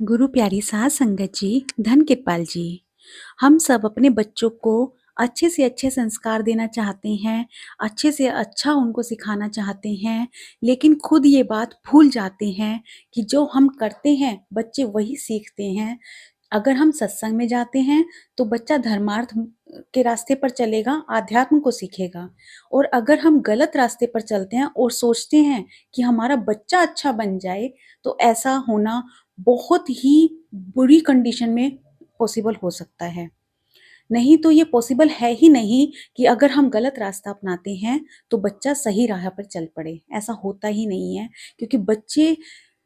गुरु प्यारी साध संगत जी, धन कृपाल जी, हम सब अपने बच्चों को अच्छे से अच्छे संस्कार देना चाहते हैं, अच्छे से अच्छा उनको सिखाना चाहते हैं, लेकिन खुद ये बात भूल जाते हैं कि जो हम करते हैं, बच्चे वही सीखते हैं। अगर हम सत्संग में जाते हैं, तो बच्चा धर्मार्थ के रास्ते पर चलेगा, आध्यात्म को सीखेगा। और अगर हम गलत रास्ते पर चलते हैं और सोचते हैं कि हमारा बच्चा अच्छा बन जाए, तो ऐसा होना बहुत ही बुरी कंडीशन में पॉसिबल हो सकता है। नहीं तो ये पॉसिबल है ही नहीं कि अगर हम गलत रास्ता अपनाते हैं, तो बच्चा सही राह पर चल पड़े। ऐसा होता ही नहीं है, क्योंकि बच्चे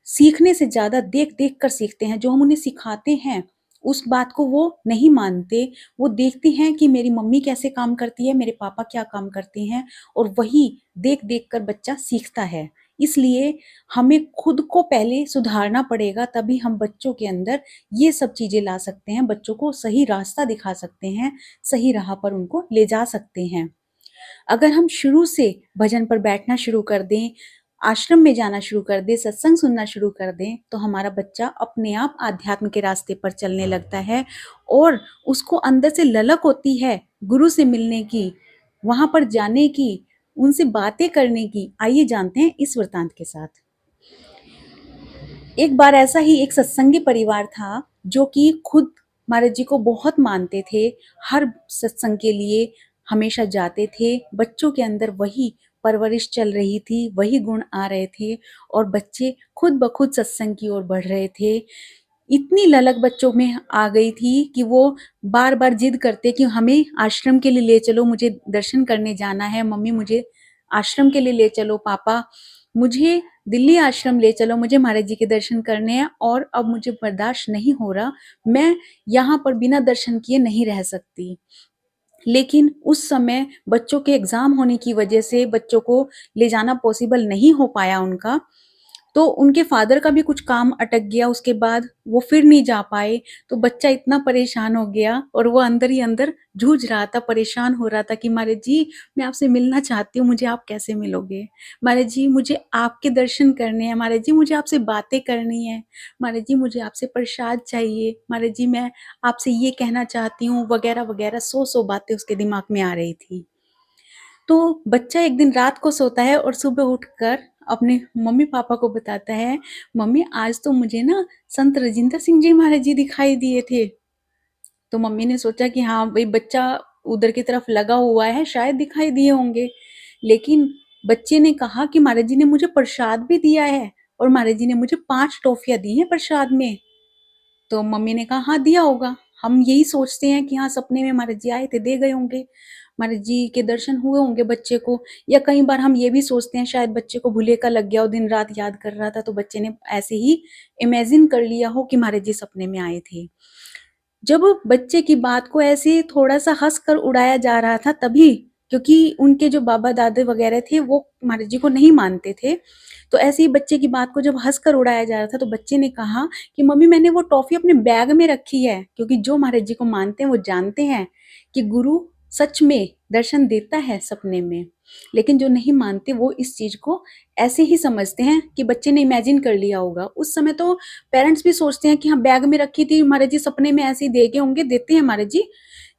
सीखने से ज़्यादा देख-देख कर सीखते हैं। जो हम उन्हें सिखाते हैं, उस बात को वो नहीं मानते। वो देखते हैं कि मेरी मम्मी कैसे काम करती है, मेरे पापा क्या काम करते हैं, और वही देख-देख कर बच्चा सीखता है। इसलिए हमें खुद को पहले सुधारना पड़ेगा, तभी हम बच्चों के अंदर ये सब चीज़ें ला सकते हैं, बच्चों को सही रास्ता दिखा सकते हैं, सही राह पर उनको ले जा सकते हैं। अगर हम शुरू से भजन पर बैठना शुरू कर दें, आश्रम में जाना शुरू कर दें, सत्संग सुनना शुरू कर दें, तो हमारा बच्चा अपने आप आध्यात्म के रास्ते पर चलने लगता है और उसको अंदर से ललक होती है गुरु से मिलने की, वहाँ पर जाने की, उनसे बातें करने की। आइए जानते हैं इस वृत्तांत के साथ। एक बार ऐसा ही एक सत्संगी परिवार था, जो कि खुद महाराज जी को बहुत मानते थे, हर सत्संग के लिए हमेशा जाते थे। बच्चों के अंदर वही परवरिश चल रही थी, वही गुण आ रहे थे और बच्चे खुद ब खुद सत्संग की ओर बढ़ रहे थे। इतनी ललक बच्चों में आ गई थी कि वो बार-बार जिद करते कि हमें आश्रम के लिए ले चलो, मुझे दर्शन करने जाना है, मम्मी मुझे आश्रम के लिए ले चलो, पापा मुझे दिल्ली आश्रम ले चलो, मुझे महाराज जी के दर्शन करने हैं और अब मुझे बर्दाश्त नहीं हो रहा, मैं यहाँ पर बिना दर्शन किए नहीं रह सकती। लेकिन उस समय बच्चों के एग्ज़ाम होने की वजह से बच्चों को ले जाना पॉसिबल नहीं हो पाया उनका। तो उनके फादर का भी कुछ काम अटक गया, उसके बाद वो फिर नहीं जा पाए। तो बच्चा इतना परेशान हो गया और वो अंदर ही अंदर जूझ रहा था, परेशान हो रहा था कि महाराज जी, मैं आपसे मिलना चाहती हूँ, मुझे आप कैसे मिलोगे? महाराज जी, मुझे आपके दर्शन करने हैं, महाराज जी मुझे आपसे बातें करनी है, महाराज जी मुझे आपसे प्रसाद चाहिए, महाराज जी मैं आपसे ये कहना चाहती हूँ, वगैरह-वगैरह 100-100 बातें उसके दिमाग में आ रही थी। तो बच्चा एक दिन रात को सोता है और सुबह उठकर अपने मम्मी-पापा को बताता है, "मम्मी आज तो मुझे ना संत राजेंद्र सिंह जी महाराज जी दिखाई दिए थे।" तो मम्मी ने सोचा कि हाँ, भई बच्चा उधर की तरफ लगा हुआ है, शायद दिखाई दिए होंगे। लेकिन बच्चे ने कहा कि महाराज जी ने मुझे प्रसाद भी दिया है और महाराज जी ने मुझे 5 टॉफ़ियाँ दी हैं प्रसाद में। तो मम्मी ने कहा हाँ दिया होगा। हम यही सोचते हैं कि हाँ सपने में महाराज जी आए थे, दे गए होंगे। महाराज जी के दर्शन हुए होंगे बच्चे को, या कई बार हम ये भी सोचते हैं शायद बच्चे को भुलेखा लग गया हो, दिन रात याद कर रहा था तो बच्चे ने ऐसे ही इमेजिन कर लिया हो कि महाराज जी सपने में आए थे। जब बच्चे की बात को ऐसे थोड़ा-सा हँस कर उड़ाया जा रहा था तभी, क्योंकि उनके जो बाबा-दादा वगैरह थे वो महाराज जी को नहीं मानते थे। तो ऐसे ही बच्चे की बात को जब हँस कर उड़ाया जा रहा था तो बच्चे ने कहा कि मम्मी मैंने वो टॉफ़ी अपने बैग में रखी है, क्योंकि जो महाराज जी को मानते हैं वो जानते हैं कि गुरु सच में दर्शन देता है सपने में। लेकिन जो नहीं मानते वो इस चीज़ को ऐसे ही समझते हैं कि बच्चे ने इमेजिन कर लिया होगा। उस समय तो पेरेंट्स भी सोचते हैं कि हाँ बैग में रखी थी, महाराज जी सपने में ऐसे ही दे गए होंगे, देते हैं महाराज जी।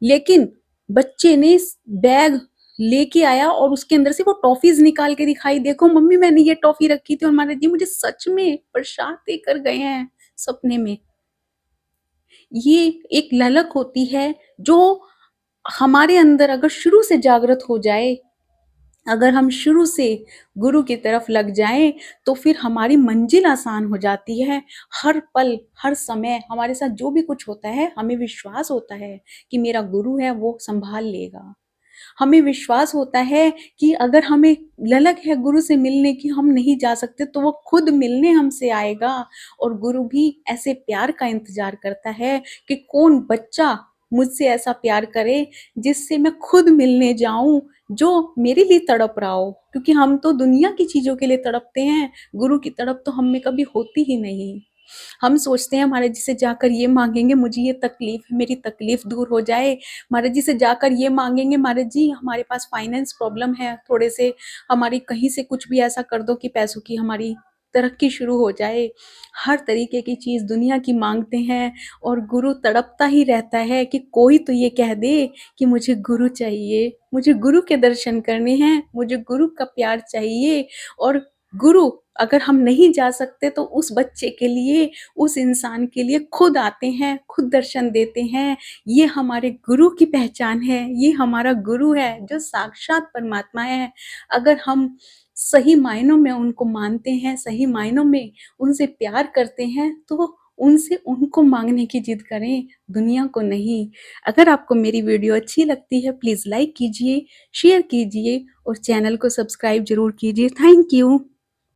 लेकिन बच्चे ने बैग लेके आया और उसके अंदर से वो टॉफ़ीज़ निकाल के दिखाई, देखो मम्मी मैंने ये टॉफ़ी रखी थी और महाराज जी मुझे सच में प्रसाद देकर गए हैं सपने में। ये एक ललक होती है जो हमारे अंदर अगर शुरू से जागृत हो जाए, अगर हम शुरू से गुरु की तरफ लग जाएँ, तो फिर हमारी मंजिल आसान हो जाती है। हर पल, हर समय हमारे साथ जो भी कुछ होता है, हमें विश्वास होता है कि मेरा गुरु है, वो सँभाल लेगा। हमें विश्वास होता है कि अगर हमें ललक है गुरु से मिलने की, हम नहीं जा सकते, तो वो खुद मिलने हमसे आएगा। और गुरु भी ऐसे प्यार का इंतज़ार करता है कि कौन बच्चा मुझसे ऐसा प्यार करे, जिससे मैं खुद मिलने जाऊँ, जो मेरे लिए तड़प रहा हो। क्योंकि हम तो दुनिया की चीज़ों के लिए तड़पते हैं, गुरु की तड़प तो हम में कभी होती ही नहीं। हम सोचते हैं महाराज जी से जाकर ये माँगेंगे, मुझे ये तकलीफ़ है, मेरी तकलीफ़ दूर हो जाए। महाराज जी से जाकर ये माँगेंगे, महाराज जी हमारे पास फाइनेंस प्रॉब्लम है थोड़े से, हमारी कहीं से कुछ भी ऐसा कर दो कि पैसों की हमारी तरक्की शुरू हो जाए। हर तरीके की चीज़ दुनिया की माँगते हैं और गुरु तड़पता ही रहता है कि कोई तो ये कह दे कि मुझे गुरु चाहिए, मुझे गुरु के दर्शन करने हैं, मुझे गुरु का प्यार चाहिए। और गुरु अगर हम नहीं जा सकते तो उस बच्चे के लिए, उस इंसान के लिए खुद आते हैं, खुद दर्शन देते हैं। ये हमारे गुरु की पहचान है, ये हमारा गुरु है जो साक्षात परमात्मा है। अगर हम सही मायनों में उनको मानते हैं, सही मायनों में उनसे प्यार करते हैं, तो उनसे उनको माँगने की जिद करें, दुनिया को नहीं। अगर आपको मेरी वीडियो अच्छी लगती है, प्लीज़ लाइक कीजिए, शेयर कीजिए और चैनल को सब्सक्राइब ज़रूर कीजिए। Thank you.